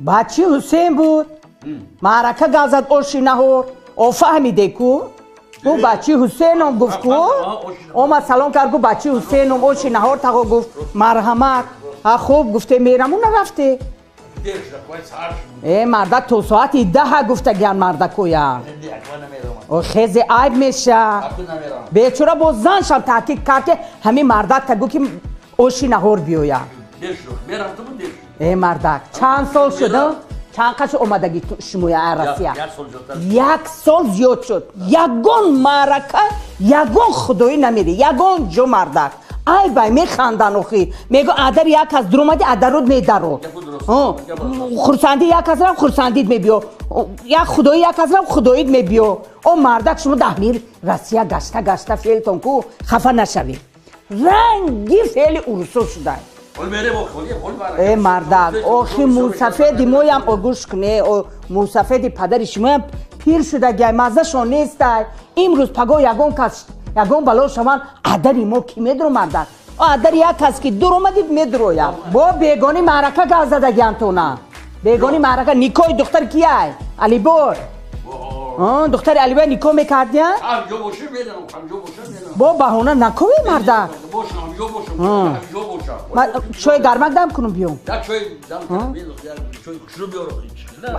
بچه حسین بود معرکه گازد اوشی نهور او فهمیده کو او بچه حسین هم گفت کو او ما سلام کرد کو بچه حسین هم اوشی نهور تا گفت مرحمت خوب گفته میرم اون نرفته مرده تو ساعتی 10 گفته گیان مرده کویا او خیزی عیب میشه بیچاره باز زنشم تحقیق کرد که همین مرده تگو که اوشی نهور بیویا مردک چند سال شده؟ چند قش اومدگی شموی عرصیه؟ 1 سال زیاد شد یگون معرکه یگون خدایی نمیری یگون جو مردک ای بای میخندن اخی میگو ادر یک از درومدی ادر رود میدرو خورسندی یک از رم خورسندید میبیو یک خدایی یک از رم خدایید میبیو او مردک شما 10 میل رسیه گشته فیلتون کو خفه نشوی رنگی فعلی ارسو شده ای مردک آخی موسفیدی مویم گوش کنه او موسفیدی پدرش مویم پیر شده گه مزه شو نیست امروز پگو یگون کس یگون بلو شما ادری مو کی میدرو مردک ادر یک کس که دور اومدید میدرو یا با بیگانی معرکه گازده گیان تو نه بیگانی معرکه نیکوی دختر کیه علی بور دختر علی بور نیکو میکردی با بهونه نکوی مردک چای گرمک دم کنم بیام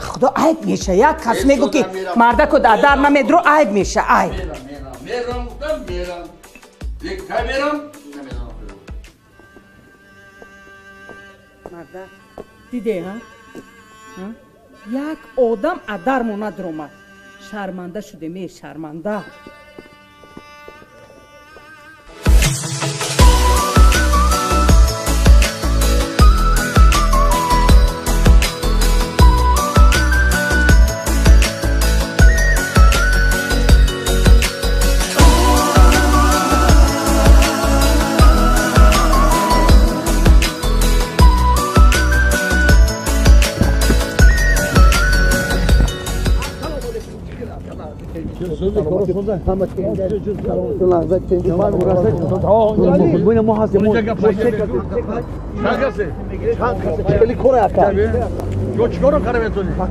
خدا عیب میشه یک کس میگو که مردک رو در نمیدرو عیب میشه عیب مردک دیده ها یک آدم ادر مونه درومه شرمنده شده می شرمنده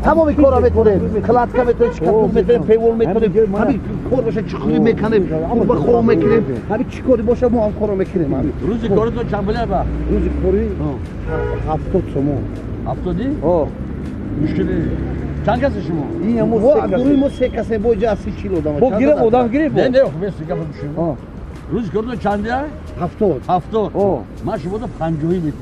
تمامی کارا میتونیم کلاتکا میتونیم چکار میتونیم پیول میتونیم همین کار باشه چکاری میکنیم خوب خوب میکنیم همین چیکاری باشه ما هم کارو میکنیم روزی کارتون چند بله با روزی کاری 70 تومان 70 مشکلی چند کسی شما؟ این ما 3 کسی با جا 30 کیلو دام با گیره آدم گیره نه نه خب است گفتم شما روز کردن چنده 70 من شما تو 50 میتونم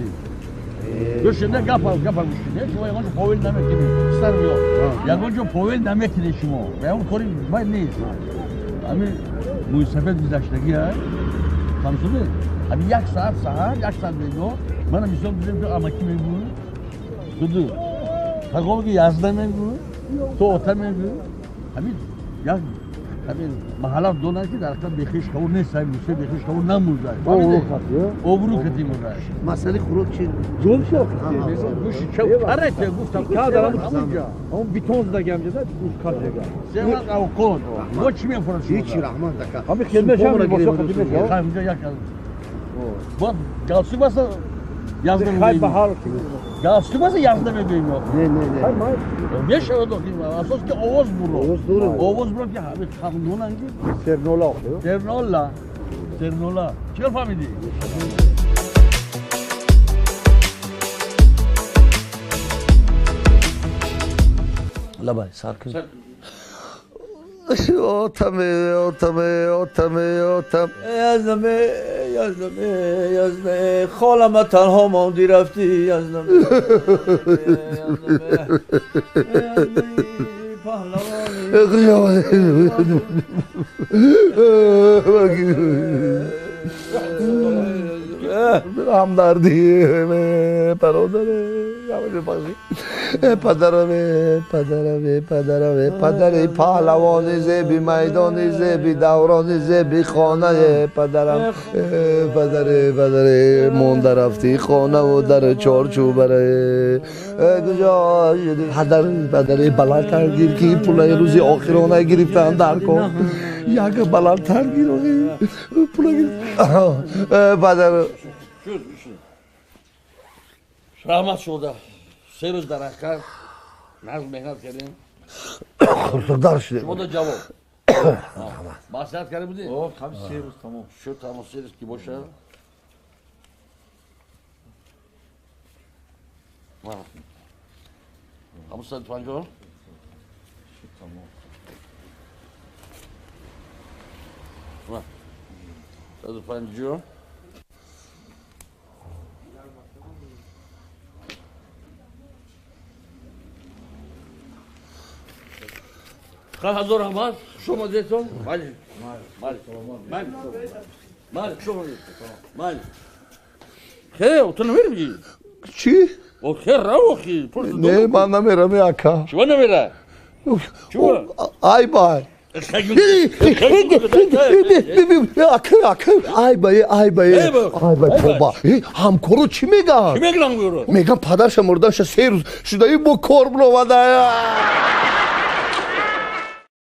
دوشنده گپ میشینه شما یگان پاول نمیکنید استر بیا یگان جو پاول نمیکنید شما و اون کاری باید نیست همین موسفید گذشتگی هست فهمید همین 1 ساعت 1 ساعت میگو من میشم دیدم که اماکی میگو دو تا که 11 میگو تو اوتا میگو همین یک همین محله دو نه که در حقیقت بخیش کور نیست میشه بخیش کور نموزه اوبرو کتی موزه مسئله خروج چی جون شو گوش چه کاره که گفتم که دارم اونجا اون بیتون زدم جدا گوش کار دیگه سه او کود ما چی میفرستم هیچ رحمان دکا همین خدمت شما واسه خدمت اونجا یک با گالسو واسه yazdım Hay bahar ki. Ya sıkmasa yazdım edeyim yok. Ne. Hay may. Bir şey oldu ki asas ki Oğuz bunu. Oğuz doğru. Oğuz bunu ki abi kanun hangi? Sernola. Sernola. Çıkar famidi. La bay sakin. Otam. یزدمه خالم تنها ماندی رفتی یزدمه هم دردی برادره پدری پهلوانی زیبی میدانی زیبی دورانی زیبی خانه پدرم پدری مونده رفتی خانه و در چارچوبره کجا پدری بلندتر گیر که پولای روزی آخرانه گرفتن در کن یک بلندتر گیر پولای گرفت پدر رحمت شده 3 روز در کار نظم مهنت کردیم خورسردار شده شما دو جواب باسیت کرده بودی؟ اوه کم 3 روز تمام شد تمام 3 روز کی باشه همون 150 150 خیلی هزار رحمت شما دیتون بله بله شما دیتون بله خیلی تو نمیری بگی چی؟ او خیلی رو خیلی نه من نمیرم یکا چما نمیره چما ای بای ای بای بابا همکارو چی میگن؟ چی میگن؟ میگن پدرش مردنش 3 روز شده ای با کار برآمده